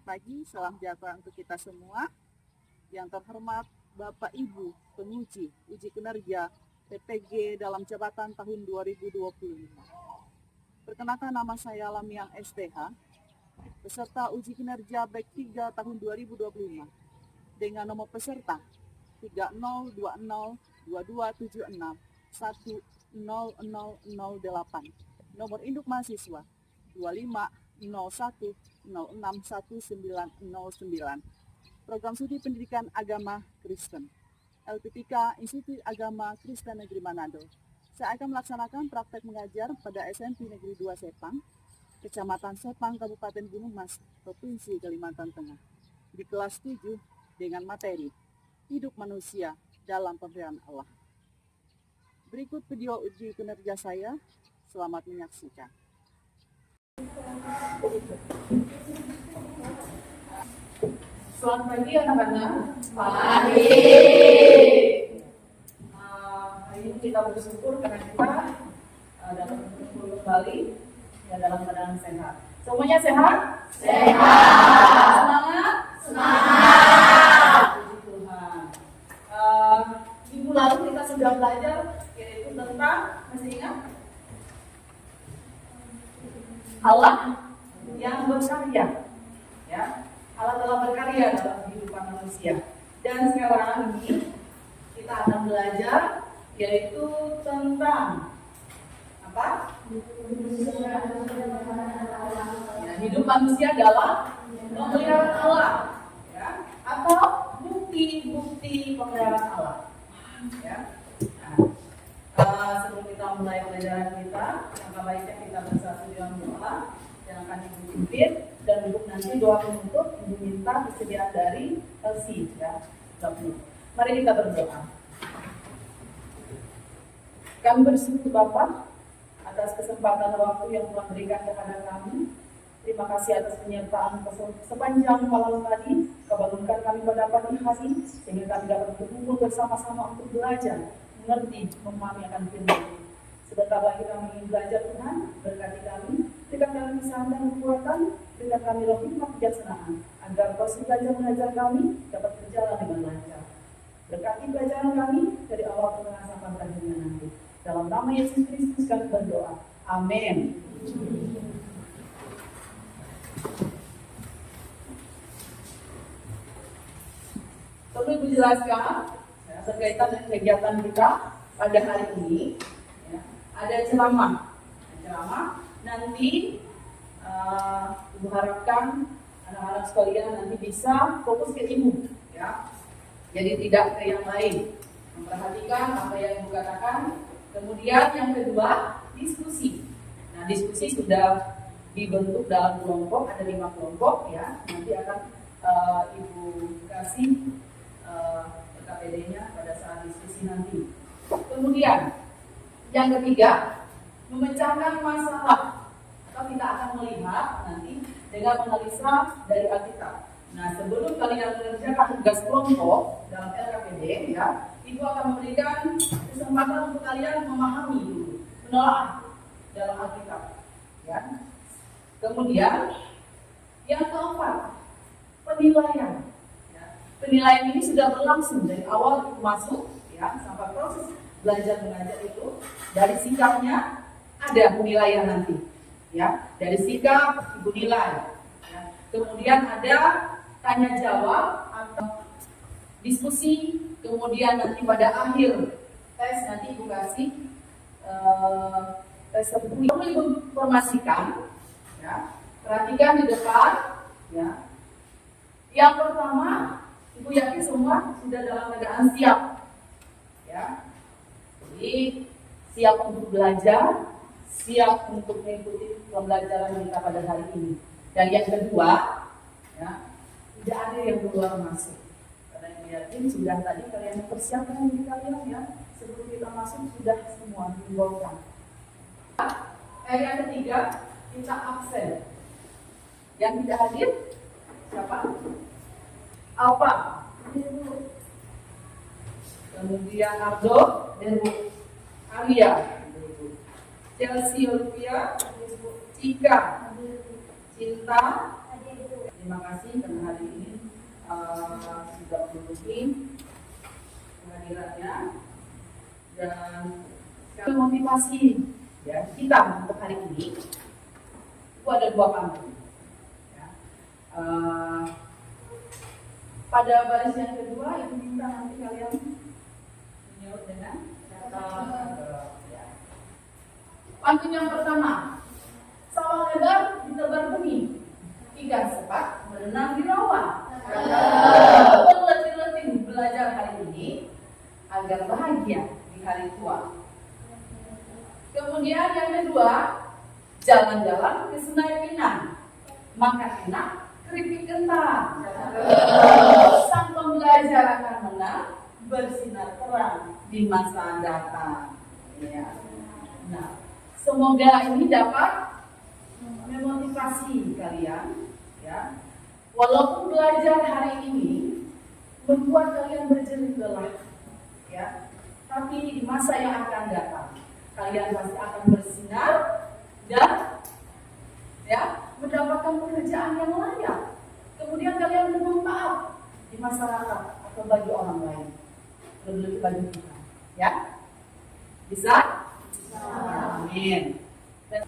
pagi, salam sejahtera untuk kita semua. Yang terhormat Bapak Ibu penguji uji kinerja PPG dalam jabatan tahun 2025. Perkenalkan, nama saya Lamiang STH, peserta uji kinerja BEK 3 tahun 2025 dengan nomor peserta 30202276100008, nomor induk mahasiswa 2501061909, program studi pendidikan agama Kristen, LPTK Institut Agama Kristen Negeri Manado. Saya akan melaksanakan praktek mengajar pada SMP Negeri 2 Sepang, Kecamatan Sepang, Kabupaten Gunung Mas, Provinsi Kalimantan Tengah, di kelas 7 dengan materi Hidup Manusia dalam Pemberian Allah. Berikut video uji kinerja saya. Selamat menyaksikan. Selamat pagi anak-anak. Pagi. Hari ini kita bersyukur karena kita dapat berkumpul kembali ya dalam keadaan sehat. Semuanya sehat? Sehat. Semangat? Semangat. Puji Tuhan. Minggu lalu kita sudah belajar yaitu tentang, masih ingat? Allah yang berkarya, ya. Allah telah berkarya dalam kehidupan manusia. Dan sekarang ini kita akan belajar yaitu tentang apa? Ya, hidup manusia dalam pemeliharaan Allah, ya. Atau bukti-bukti pemeliharaan Allah, ya. Sebelum kita mulai pelajaran kita, yang baiknya kita bersatu dalam doa yang akan Ibu pimpin, dan untuk nanti doa penutup Ibu minta kesediaan dari Elsie, ya. Mari kita berdoa. Kami bersyukur Bapa atas kesempatan waktu yang Tuhan berikan kepada kami. Terima kasih atas penyertaan sepanjang malam tadi. Kebangunkan kami pada pagi hari sehingga kami dapat berkumpul bersama-sama untuk belajar, mengerti, memahami akan firman. Sebentar lagi kami ingin belajar, Tuhan, berkati kami, berikan kami kesabaran dan kekuatan, berikan kami roh hikmat kebijaksanaan, agar proses belajar mengajar kami dapat berjalan dengan lancar. Berkati pelajaran kami dari awal tengah sampai akhirnya nanti. Dalam nama Yesus Kristus kami berdoa. Amin. Perlu Ibu jelaskan ya, berkaitan dengan kegiatan kita pada hari ini, ya, ada ceramah. Nanti Ibu harapkan anak-anak sekalian nanti bisa fokus ke Ibu, ya. Jadi tidak ke yang lain. Memperhatikan apa yang Ibu katakan. Kemudian yang kedua, diskusi. Nah, diskusi sudah dibentuk dalam kelompok, ada 5 kelompok, ya. Nanti akan Ibu kasih KPD-nya pada saat diskusi nanti. Kemudian yang ketiga, memecahkan masalah, atau kita akan melihat nanti dengan menganalisa dari Alkitab. Nah, sebelum kalian mengerjakan tugas kelompok dalam LKPD, ya, Ibu akan memberikan kesempatan untuk kalian memahami dulu, menelaah dalam Alkitab, ya. Kemudian yang keempat, penilaian. Penilaian ini sudah berlangsung dari awal Ibu masuk, ya, sampai proses belajar mengajar itu. Dari sikapnya ada penilaian nanti, ya. Dari sikap Ibu nilai, ya. Kemudian ada tanya jawab atau diskusi. Kemudian nanti pada akhir tes nanti Ibu kasih tes tertulis. Perlu Ibu informasikan, ya. Perhatikan di depan, ya. Yang pertama, Ibu yakin semua sudah dalam keadaan siap, ya. Jadi siap untuk belajar, siap untuk mengikuti pembelajaran kita pada hari ini. Dan yang kedua, ya, tidak ada yang keluar masuk. Karena Ibu yakin sudah tadi kalian mempersiapkan diri kalian, ya. Sebelum kita masuk sudah semua dibawakan. Yang ketiga, kita absen. Yang tidak hadir siapa? Alfa, kemudian Ardo, Arya, Chelsea Olivia, Cika, Cinta, Terima kasih karena hari ini sudah memenuhi kehadirannya dan motivasi ya kita untuk hari ini itu ada 2 pantun. Ya. Pada baris yang kedua itu minta nanti kalian menyaut dengan kata ya. Pantun yang pertama, sawah lebar ditebar bumi, ikan sepat berenang di rawa. Berletih-letih belajar hari ini agar bahagia di hari tua. Kemudian yang kedua, jalan-jalan ke Sungai Pinang, makan enak keripik kentang. Sang pembelajar akan menang, bersinar terang di masa datang. Ya. Nah, semoga ini dapat memotivasi kalian, ya. Walaupun belajar hari ini membuat kalian berjerih lelah, ya, tapi di masa yang akan datang kalian pasti akan bersinar dan ya mendapatkan pekerjaan yang layak. Kemudian kalian bermanfaat di masyarakat atau bagi orang lain, lebih bagi kita, ya. Bisa? Amin. Dan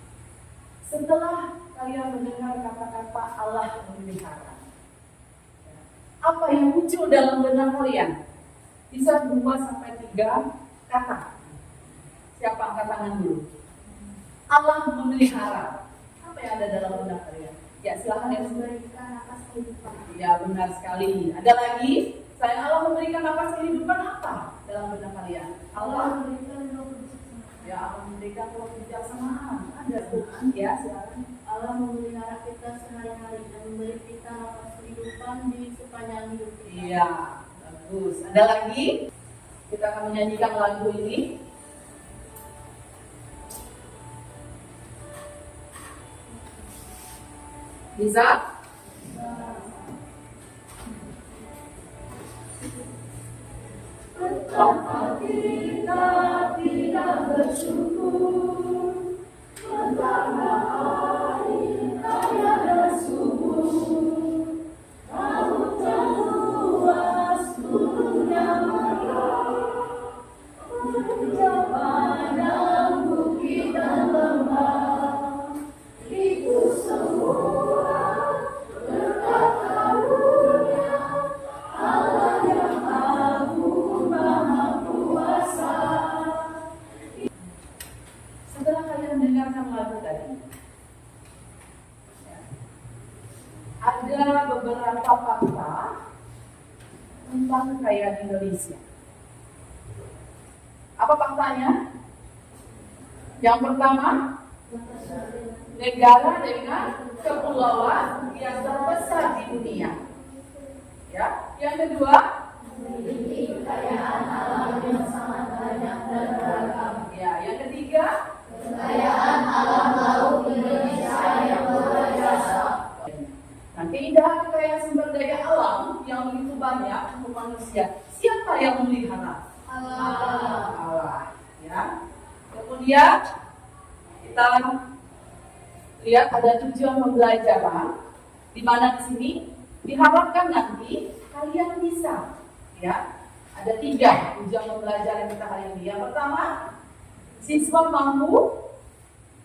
setelah kalian mendengar kata-kata Allah memelihara, apa yang muncul dalam benak kalian? Bisa 2 sampai 3 kata. Siapa angkat tangan dulu? Allah memelihara. Apa yang ada dalam benak kalian? Ya silakan ya. Memberikan nafas kehidupan. Ya benar sekali. Ada lagi? Selain Allah memberikan nafas kehidupan apa dalam benak kalian? Allah memberikan roh kebijaksanaan. Ya Allah memberikan roh kebijaksanaan. Ada ya silakan. Allah memelihara kita sehari-hari dan memberi kita nafas kehidupan di sepanjang hidup kita. Iya, bagus. Ada lagi? Kita akan menyanyikan lagu ini. Bisa? Betapa kita tidak bersyukur, betapa hari kaya dan subur, laut yang luas, gunung yang megah, padang, bukit dan lembah, itu semua berkat karunia Allah yang agung maha kuasa. Setelah kalian mendengarkan lagu tadi, ada beberapa fakta tentang kekayaan Indonesia. Apa faktanya? Yang pertama, negara dengan kepulauan yang terbesar di dunia. Ya, yang kedua, Memiliki kekayaan alam yang sangat banyak dan beragam. ya, yang ketiga, Kekayaan alam laut Indonesia yang luar biasa. nah, keindahan kekayaan sumber daya alam yang begitu banyak untuk manusia. Siapa yang memelihara? Allah. Ya. Kemudian kita lihat ada tujuan pembelajaran di mana di sini diharapkan nanti kalian bisa, ya. Ada 3 tujuan pembelajaran kita hari ini. Yang pertama, siswa mampu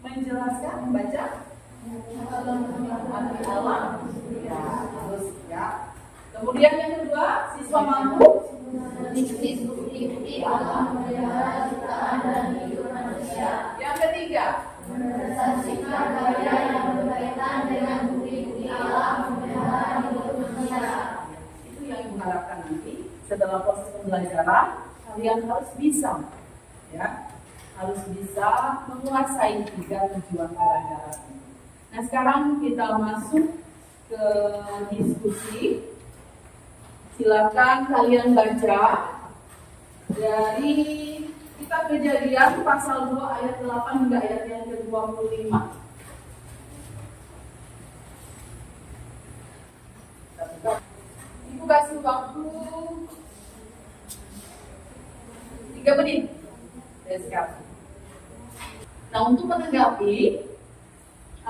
menjelaskan, membaca arti alam, ya, terus ya. Kemudian yang kedua, siswa mampu Bukti-bukti alam memelihara ciptaan dan hidup manusia. yang ketiga, Mensaksikan karya yang berkaitan dengan bukti-bukti alam memelihara hidup manusia. itu yang Ibu harapkan nanti setelah proses pembelajaran kalian harus bisa, ya, harus bisa menguasai 3 tujuan pembelajaran ini. Nah sekarang kita masuk ke diskusi. Silakan kalian baca dari kitab Kejadian pasal 2 ayat 8 hingga ayat yang ke-25. Ibu kasih waktu 3 menit dari sekarang. Nah untuk menanggapi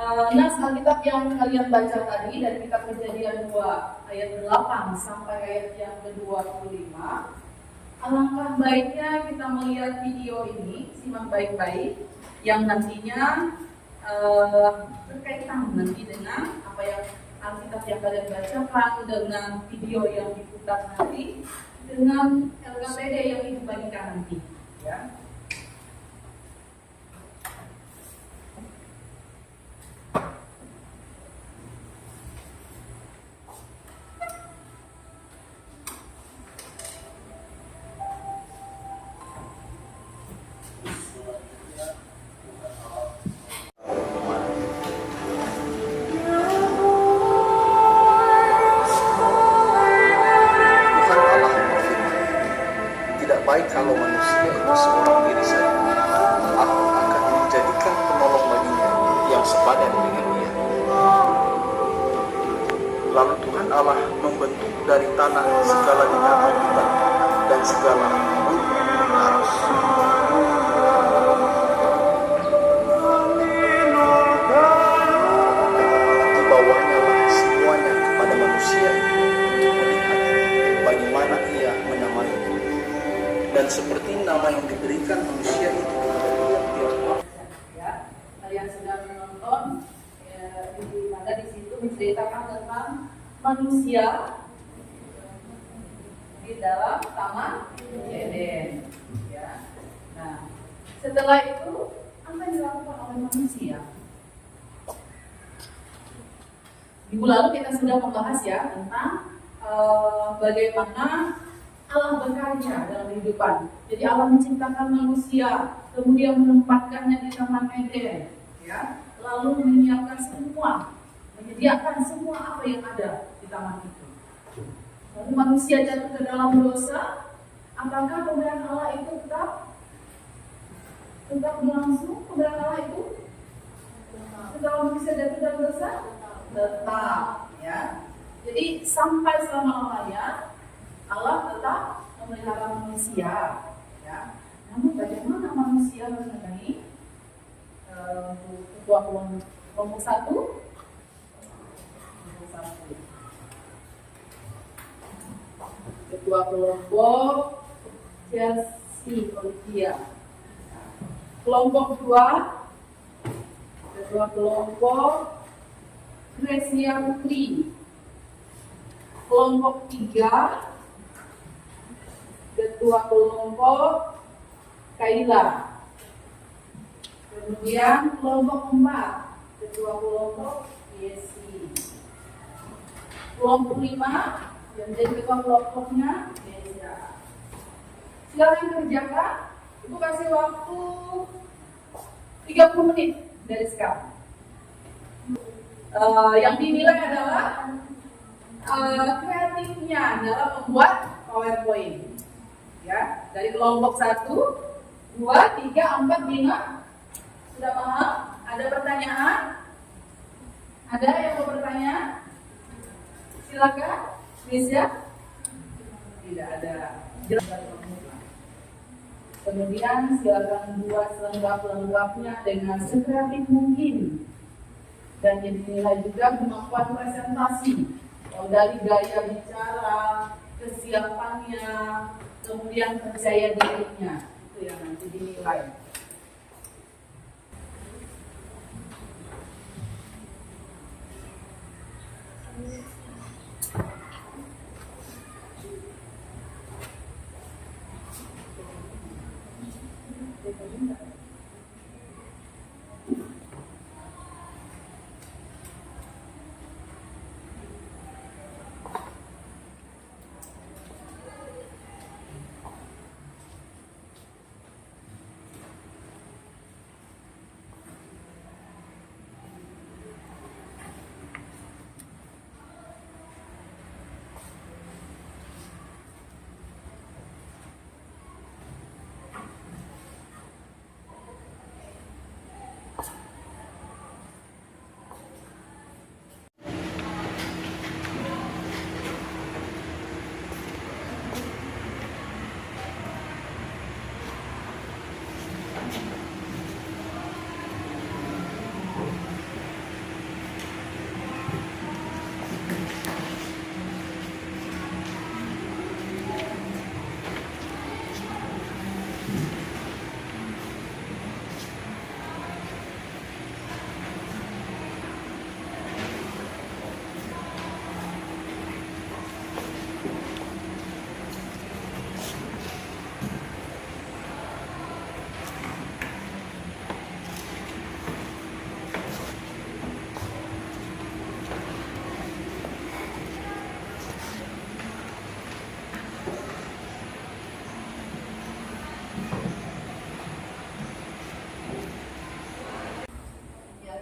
Nas Alkitab yang kalian baca tadi dari kitab Kejadian 2 ayat 8 sampai ayat yang ke-25, alangkah baiknya kita melihat video ini, simak baik-baik, yang nantinya berkaitan nanti dengan apa yang Alkitab yang kalian bacakan, dengan video yang diputar nanti, dengan LKPD yang dibagikan nanti, ya. Baik kalau manusia itu seorang diri saja, aku akan menjadikan penolong baginya yang sepadan dengan dia. Lalu Tuhan Allah membentuk dari tanah segala binatang hutan dan segala burung aras. Dibawanya lah semuanya kepada manusia untuk melihat bagaimana ia menamainya. Dan seperti nama yang diberikan manusia itu Ya, kalian sedang menonton di mana di situ menceritakan tentang manusia di dalam Taman Eden. Ya. Nah, setelah itu apa yang dilakukan oleh manusia? Minggu lalu kita sudah membahas ya tentang bagaimana Allah bekerja dalam kehidupan. Jadi Allah menciptakan manusia, kemudian menempatkannya di Taman Eden, ya. Lalu menyiapkan semua, menyediakan semua apa yang ada di taman itu. Lalu manusia jatuh ke dalam dosa, apakah pemberian Allah itu tetap berlangsung? Pemberian Allah itu setelah manusia jatuh dalam dosa tetap, ya. Jadi sampai selama-lamanya Allah tetap memelihara manusia, ya. Namun bagaimana manusia mengenai ketua kelompok satu? Ketua kelompok Chelsea Olivia. Kelompok 2, ketua kelompok Gracia Putri. Kelompok 3, ketua kelompok Kaila. Kemudian kelompok 4, ketua kelompok Yesi. Kelompok 5 yang menjadi ketua kelompoknya Deza. Silakan kerjakan. Ibu kasih waktu 30 menit dari sekarang. Yang dinilai adalah kreatifnya dalam membuat PowerPoint. Ya, dari kelompok 1, 2, 3, 4, 5. Sudah paham? Ada pertanyaan? Ada yang mau bertanya? Silakan, Lisa. Tidak ada. Kemudian silakan buat selengkap-lengkapnya dengan sekreatif mungkin. Dan yang dinilai juga kemampuan presentasi. Dari gaya bicara, kesiapannya, kemudian percaya dirinya, itu yang nanti dinilai.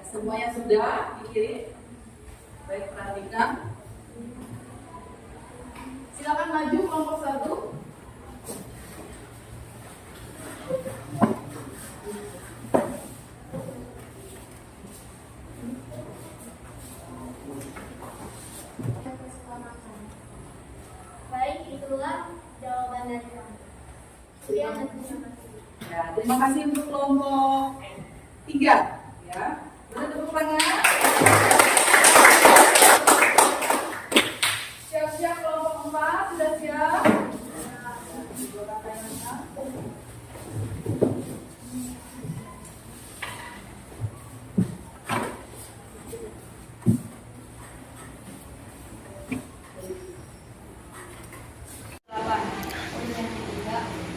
semuanya sudah dikirim. Baik, perhatikan. Silakan maju kelompok 1. Baik, itulah jawaban dari kami. Sekian dan terima kasih. Ya, terima kasih untuk kelompok 3. Ya, boleh tepuk tangan. Siap-siap kelompok 4, sudah siap?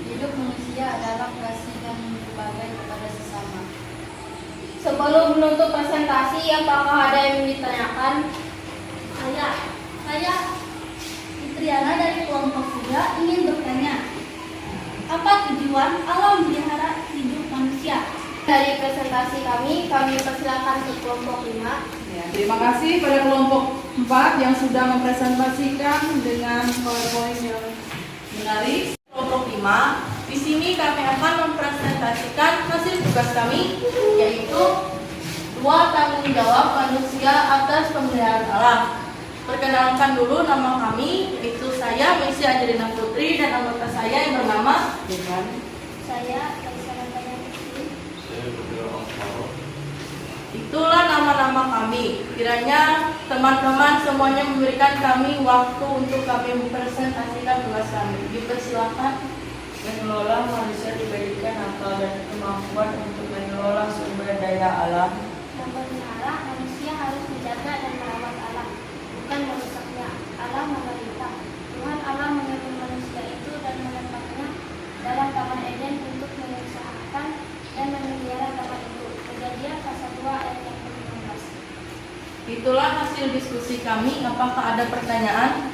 Hidup manusia adalah kasih dan berbagi kepada sesama. Sebelum menutup presentasi, apakah ada yang ditanyakan? Saya Fitriana dari kelompok 3 ingin bertanya, apa tujuan Allah memelihara hidup manusia? Dari presentasi kami persilakan ke kelompok 5. Ya, terima kasih pada kelompok 4 yang sudah mempresentasikan dengan PowerPoint yang menarik. Kelompok 5, di sini kami akan mempresentasikan hasil tugas kami, yaitu 2 tanggung jawab manusia atas pemeliharaan alam. Perkenalkan dulu nama kami, yaitu saya Messi Angelina Putri dan anggota saya yang bernama Devan. Saya Kaisar Putri. Itulah nama-nama kami. Kiranya teman-teman semuanya memberikan kami waktu untuk kami mempresentasikan tugas kami. Dipersilakan. Mengelola manusia diberikan akal dan kemampuan untuk mengelola sumber daya alam. Memelihara manusia harus menjaga dan merawat alam, bukan merusaknya. Alam memerintah. Tuhan Allah mengambil manusia itu dan menempatnya dalam Taman Eden untuk mengusahakan dan memelihara taman itu. Kejadian pasal 2 ayat yang ke-15. Itulah hasil diskusi kami. Apakah ada pertanyaan?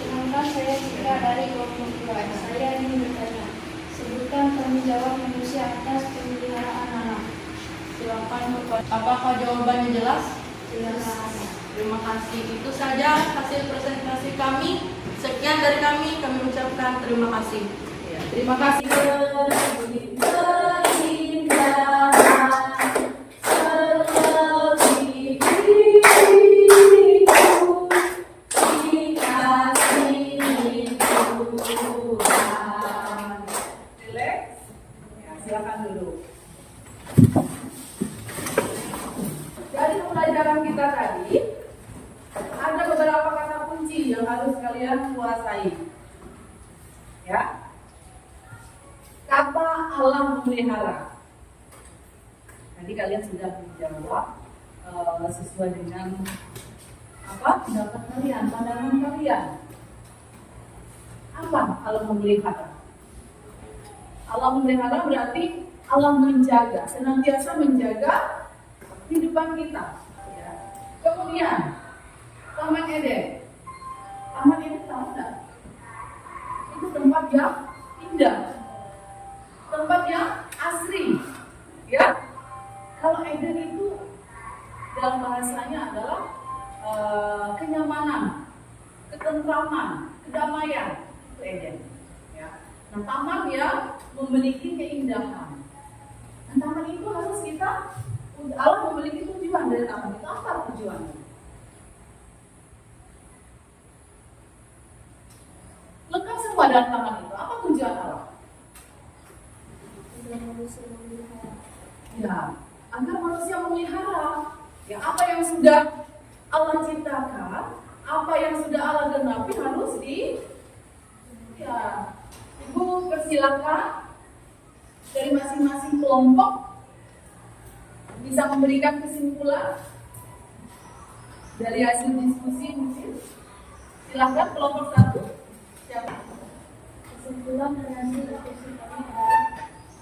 Perkenalkan, saya Citra dari kelompok 2. Saya ingin bertanya, sebutkan tanggung jawab manusia atas pemeliharaan alam. Silakan. Apakah jawabannya jelas? Jelas. Terima kasih. Itu saja hasil presentasi kami. Sekian dari kami ucapkan terima kasih. Ya, terima kasih. Relax. Ya, silakan dulu. Dari pembelajaran kita tadi, ada beberapa kata kunci yang harus kalian kuasai. Ya. Kata Allah memelihara. Tadi kalian sudah menjawab sesuai dengan apa pendapat kalian, pandangan kalian. Apa Allah memelihara? Allah memelihara berarti Allah menjaga, senantiasa menjaga kehidupan kita. Ya. Kemudian Taman Eden. Taman Eden tahu nggak? Itu tempat yang indah, tempat yang asri. Ya, kalau Eden itu dalam bahasanya adalah kenyamanan, ketentraman, kedamaian. Itu Eden. Ya. Nah, taman yang memiliki keindahan. Nah, taman itu harus kita, Allah memiliki tujuan dari taman itu. Apa tujuannya? Lengkap semua dalam taman itu. Apa tujuan Allah? Ya, agar manusia memelihara. Ya, apa yang sudah Allah ciptakan, apa yang sudah Allah genapi harus ya. Ibu persilakan dari masing-masing kelompok bisa memberikan kesimpulan dari hasil diskusi mungkin. Silakan kelompok 1. Siapa? Kesimpulan dari hasil diskusi kami adalah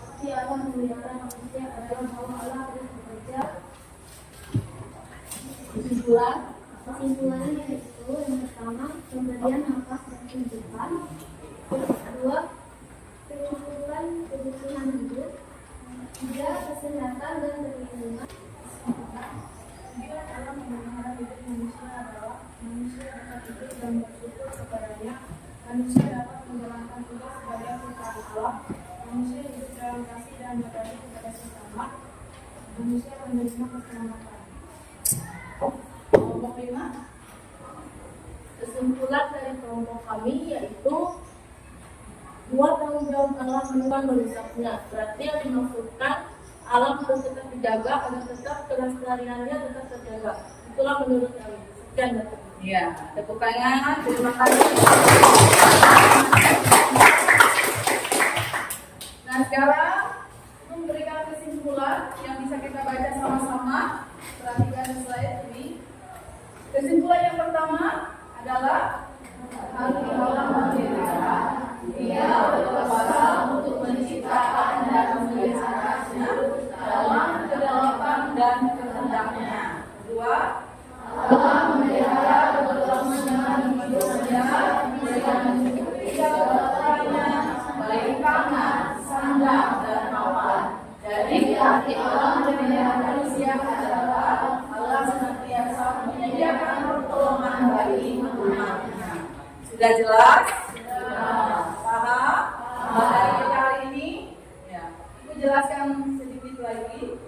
arti Allah memelihara manusia adalah bahwa Allah terus bekerja. Kesimpulannya yaitu yang pertama, pemberian nafas dan kehidupan. Kedua, penyusupan kebutuhan hidup. Yang 3. Kesehatan dan perlindungan. 9. Alam memelihara hidup manusia adalah manusia dapat hidup dan bersyukur kepadanya. Manusia dapat menjalankan tugas sebagai ciptaan Allah. Manusia hidup dalam kasih dan berbagi kepada sesama. Manusia menerima keselamatan. Kelompok 5. Kesimpulan dari kelompok kami yaitu 2 tanggung jawab Allah menekan merusaknya. Berarti yang dimaksudkan alam harus tetap dijaga agar tetap kelestariannya tetap terjaga. Itulah menurut kami. Sekian Bapak. Ya, tepuk tangan. Terima kasih. Nah sekarang untuk memberikan kesimpulan yang bisa kita baca sama-sama. Perhatikan slide ini. Kesimpulan yang pertama adalah Allah memelihara. Dia berkuasa untuk menciptakan dan memeliharanya dalam kedaulatan dan kehendaknya. Kedua, Allah memelihara bersama dengan manusia dengan mencukupi kedaulatannya baik tangan, sandang dan awan. Jadi arti Allah memelihara manusia adalah Allah senantiasa menyediakan pertolongan bagi umatnya. Sudah jelas? Paham? Materi kita hari ini, ya. Ibu jelaskan sedikit lagi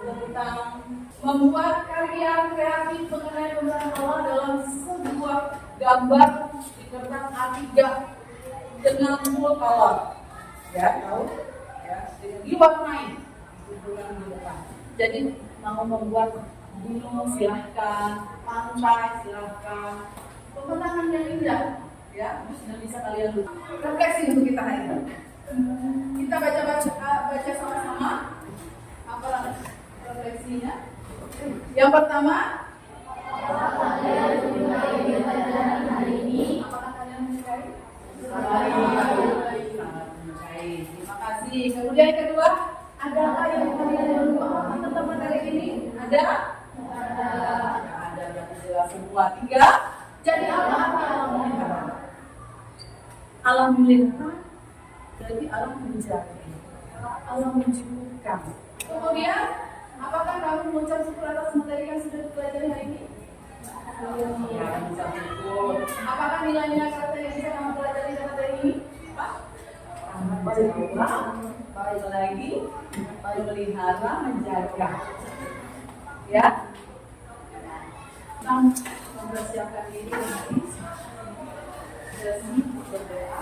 tentang membuat karya kreatif mengenai pembenaran Allah dalam sebuah gambar di kertas A3 dengan full color. Ya, tahu? Ya, diwarnai. Jadi mau membuat gunung silahkan, pantai silahkan, pemandangan yang indah. Ya, dan bisa kalian lihat. Refleksi untuk kita hari ini. Kita baca sama-sama. Apa refleksinya? Yang pertama, apakah kalian menyukai? Terima kasih. Kemudian yang kedua, adakah yang kalian belum paham tentang materi ini? Ada? Ada. Berarti jelas semua. 3. Jadi apa alam memelihara? Alam memelihara. Jadi alam menjaga. Alam mencukupkan. Kemudian, apakah kamu mengucap syukur atas materi yang sudah dipelajari hari ini? Ya, mengucap syukur. Apakah nilainya kata yang bisa kamu pelajari dari materi ini? Baik lagi, memelihara, menjaga. Ya. Kita mempersiapkan diri nanti. Berdoa.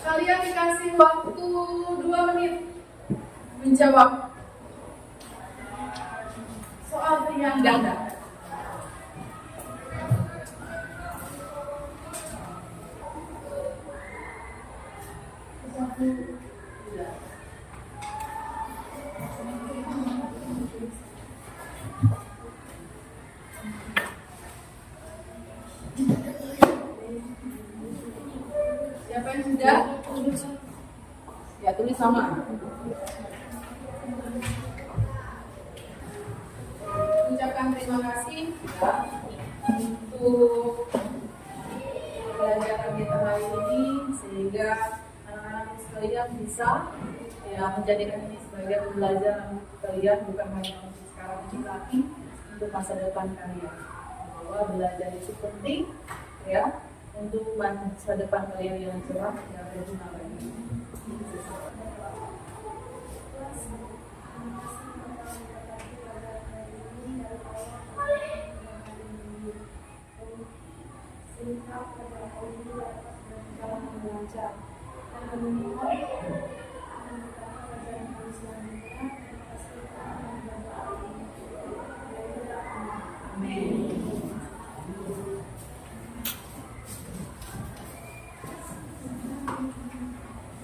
Kalian dikasih waktu 2 menit menjawab soal pilihan ganda. Siapa yang sudah? Ya, tulis sama. Ucapkan terima kasih ya, untuk pelajaran kita hari ini sehingga anak-anak sekalian bisa ya menjadikan ini sebagai pembelajaran kalian bukan hanya untuk sekarang ini tapi untuk masa depan kalian. Bahwa belajar itu penting ya untuk masa depan kalian yang cerah yang berguna bagi.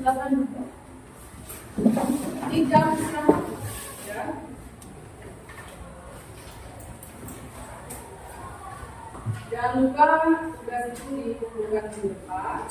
Silakan buka. Ini jam sekarang. Ya. Jangan lupa tugas itu dikumpulkan di depan.